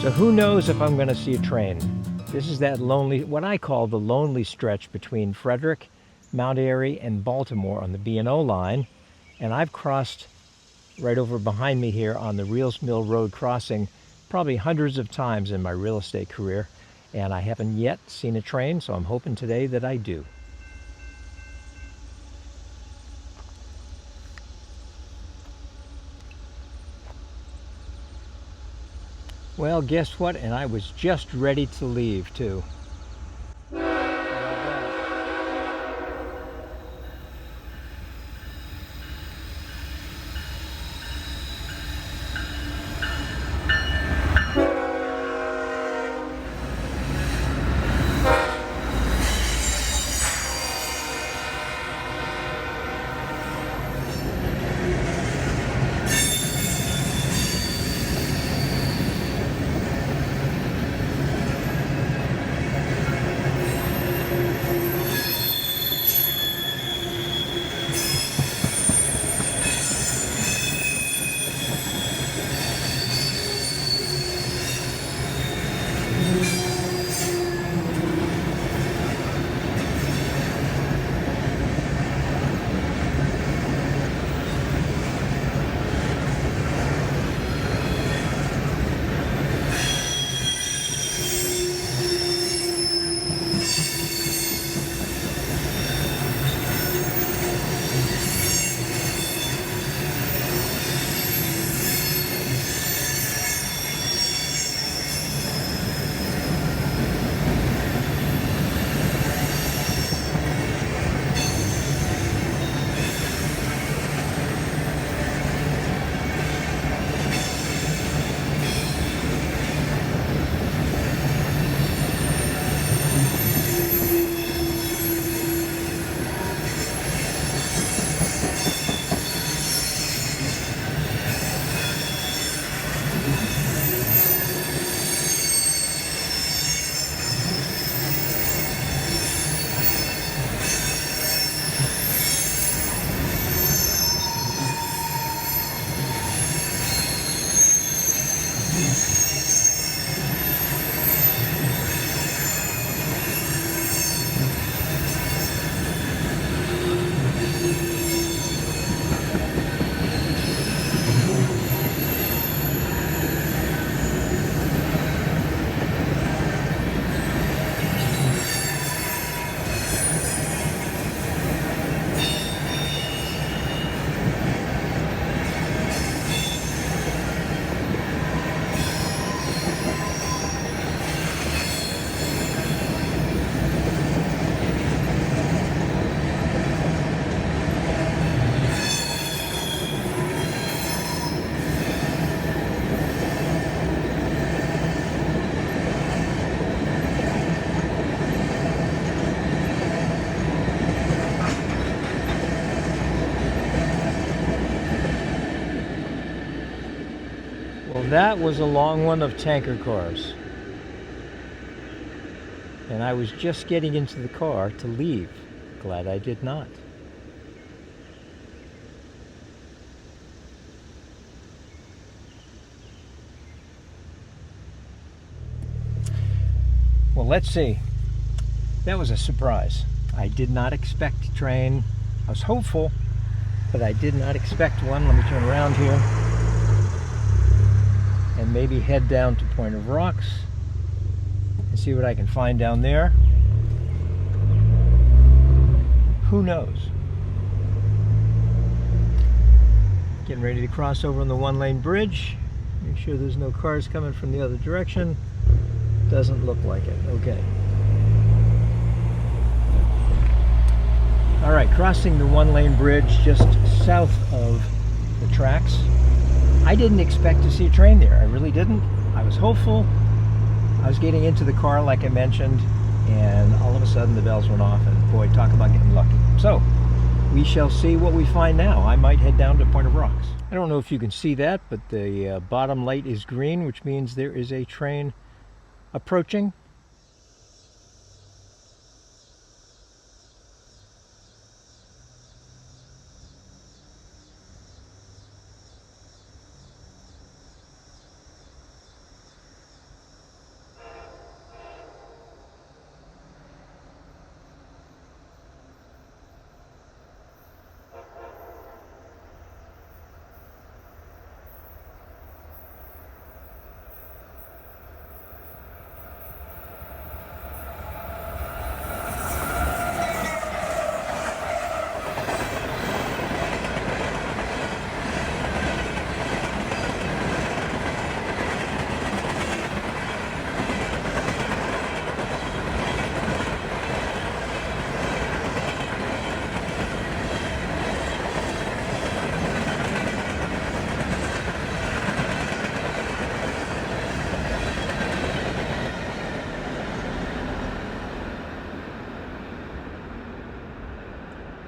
So who knows if I'm going to see a train? This is that lonely, what I call the lonely stretch between Frederick, Mount Airy, and Baltimore on the B&O line. And I've crossed right over behind me here on the Reels Mill Road crossing probably hundreds of times in my real estate career. And I haven't yet seen a train, so I'm hoping today that I do. Well, guess what? And I was just ready to leave, too. Well, that was a long one of tanker cars. And I was just getting into the car to leave. Glad I did not. Well, let's see. That was a surprise. I did not expect a train. I was hopeful, but I did not expect one. Let me turn around here and maybe head down to Point of Rocks and see what I can find down there. Who knows? Getting ready to cross over on the one-lane bridge. Make sure there's no cars coming from the other direction. Doesn't look like it. Okay. All right, crossing the one-lane bridge just south of the tracks. I didn't expect to see a train there. I really didn't. I was hopeful. I was getting into the car like I mentioned, and all of a sudden the bells went off, and boy, talk about getting lucky. So we shall see what we find now. I might head down to Point of Rocks. I don't know if you can see that, but the bottom light is green, which means there is a train approaching.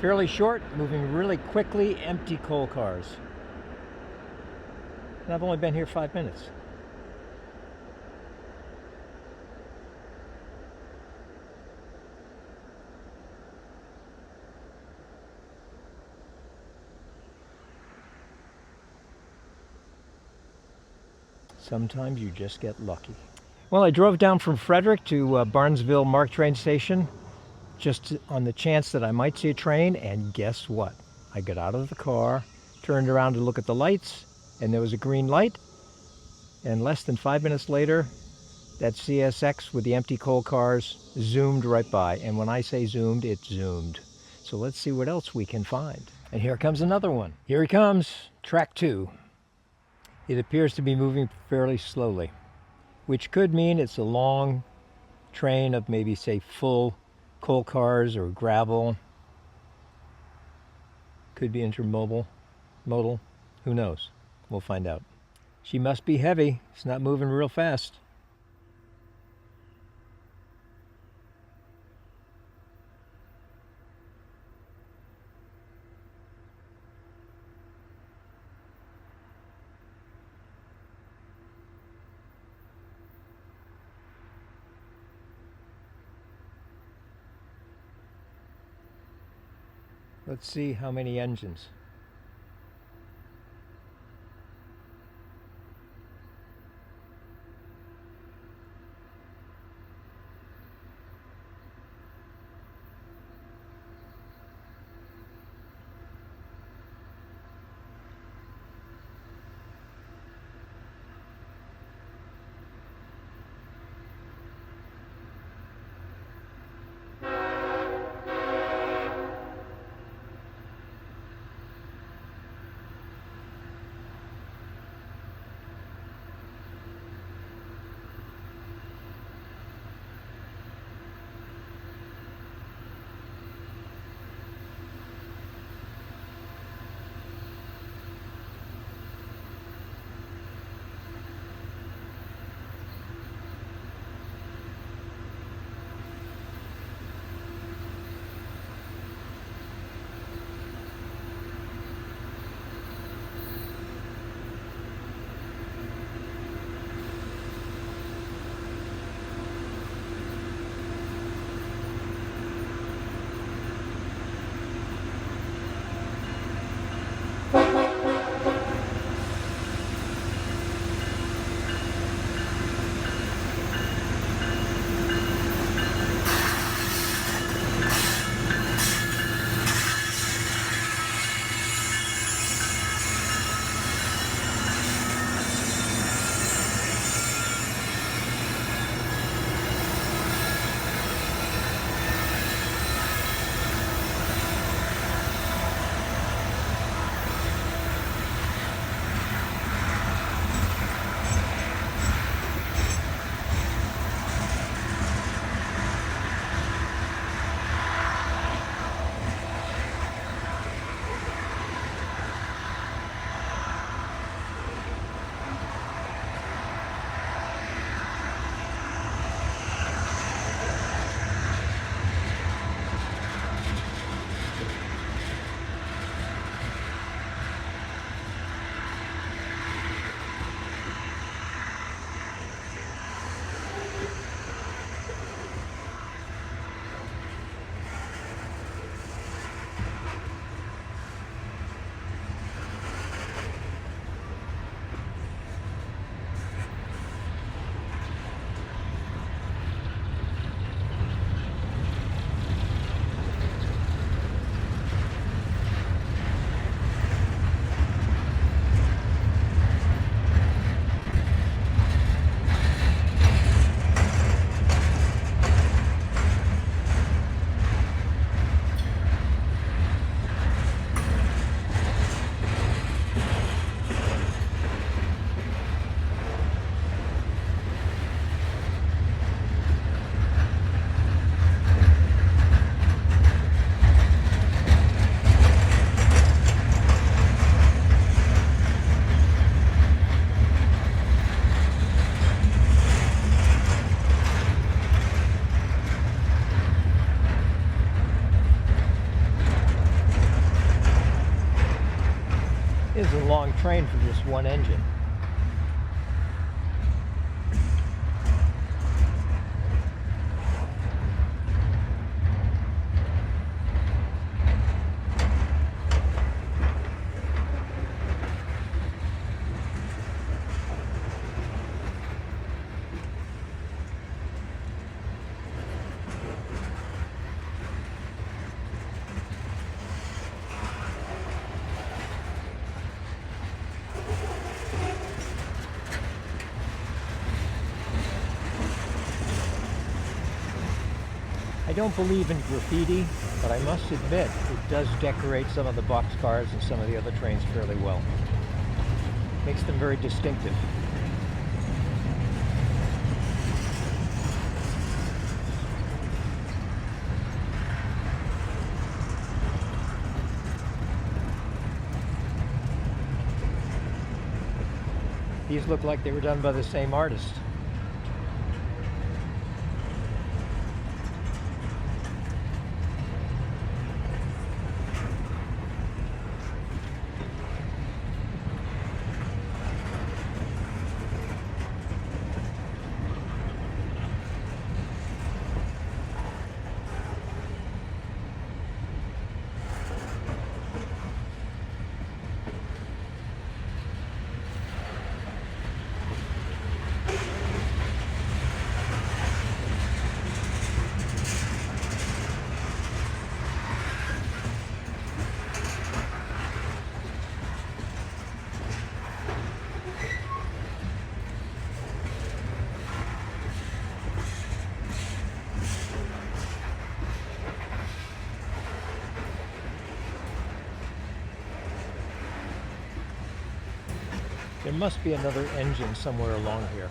Fairly short, moving really quickly, empty coal cars. And I've only been here 5 minutes. Sometimes you just get lucky. Well, I drove down from Frederick to Barnesville MARC train station just on the chance that I might see a train, and guess what? I got out of the car, turned around to look at the lights, and there was a green light, and less than 5 minutes later, that CSX with the empty coal cars zoomed right by. And when I say zoomed, it zoomed. So let's see what else we can find. And here comes another one. Here he comes, track 2. It appears to be moving fairly slowly, which could mean it's a long train of maybe, say, full coal cars or gravel. Could be intermodal, modal, who knows? We'll find out. She must be heavy. It's not moving real fast. Let's see how many engines. It is a long train for just one engine. I don't believe in graffiti, but I must admit it does decorate some of the boxcars and some of the other trains fairly well. Makes them very distinctive. These look like they were done by the same artist. There must be another engine somewhere along here.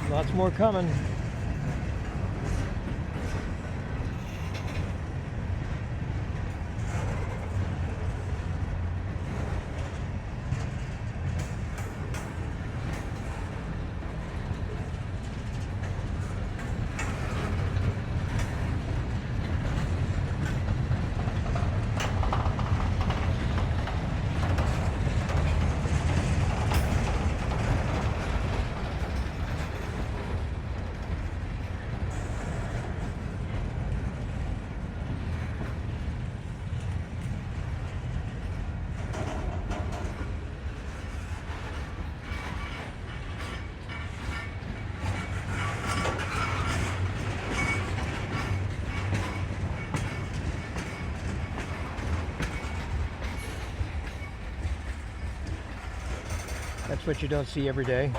Lots more coming. That's what you don't see every day.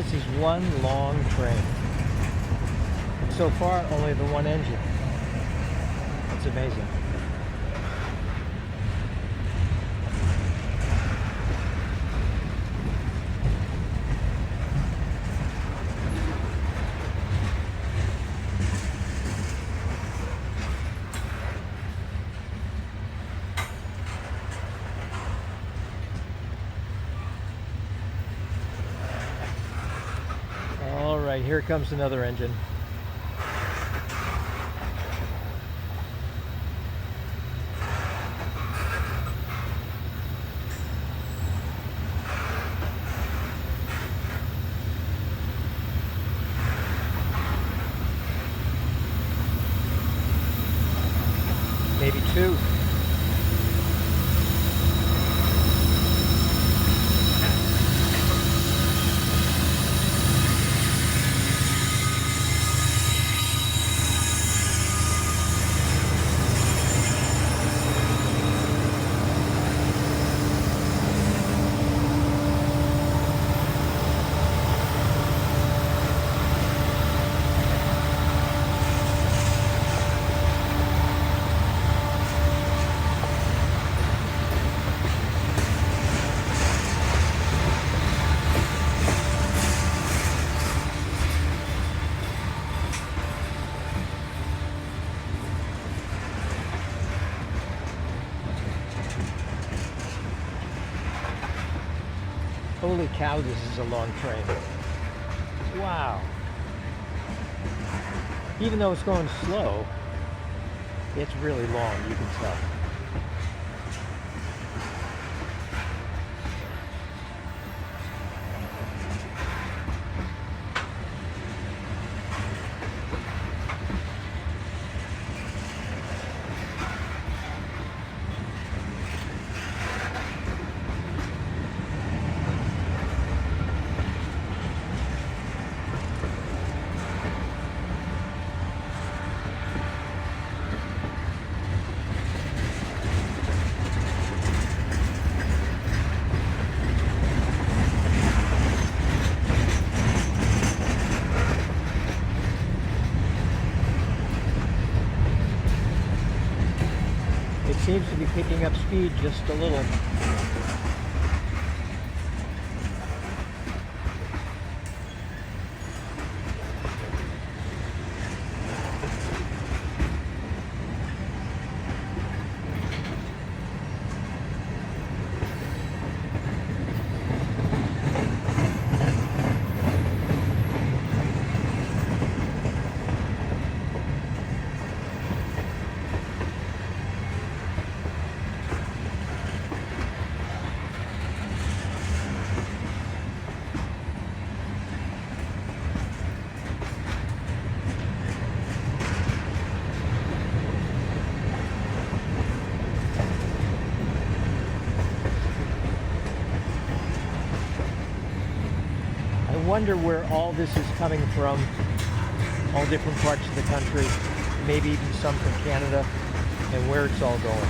This is one long train. So far, only the one engine. It's amazing. All right, here comes another engine. Maybe two. Holy cow, this is a long train. Wow. Even though it's going slow, it's really long, you can tell. It seems to be picking up speed just a little. I wonder where all this is coming from, all different parts of the country, maybe even some from Canada, and where it's all going.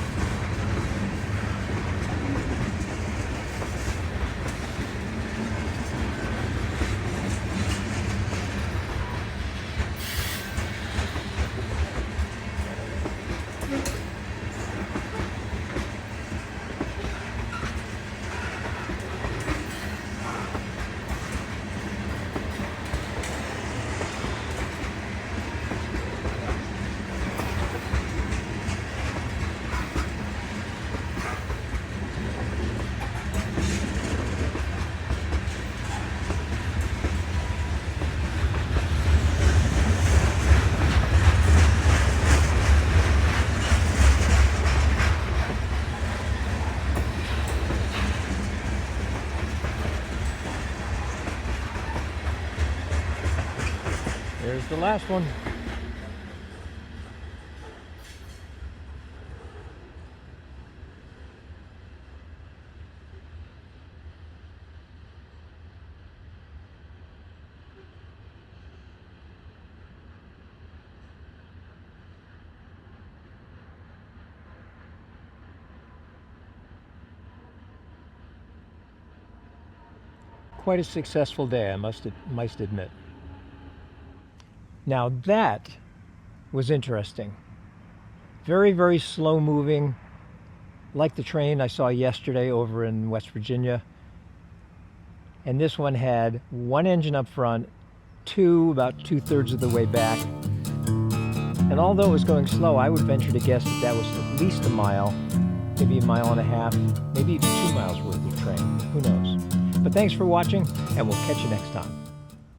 There's the last one. quite a successful day, I must admit. Now that was interesting. Very, very slow moving, like the train I saw yesterday over in West Virginia. And this one had one engine up front, two about 2/3 of the way back. And although it was going slow, I would venture to guess that that was at least a mile, maybe a mile and a half, maybe even 2 miles worth of train. Who knows? But thanks for watching, and we'll catch you next time.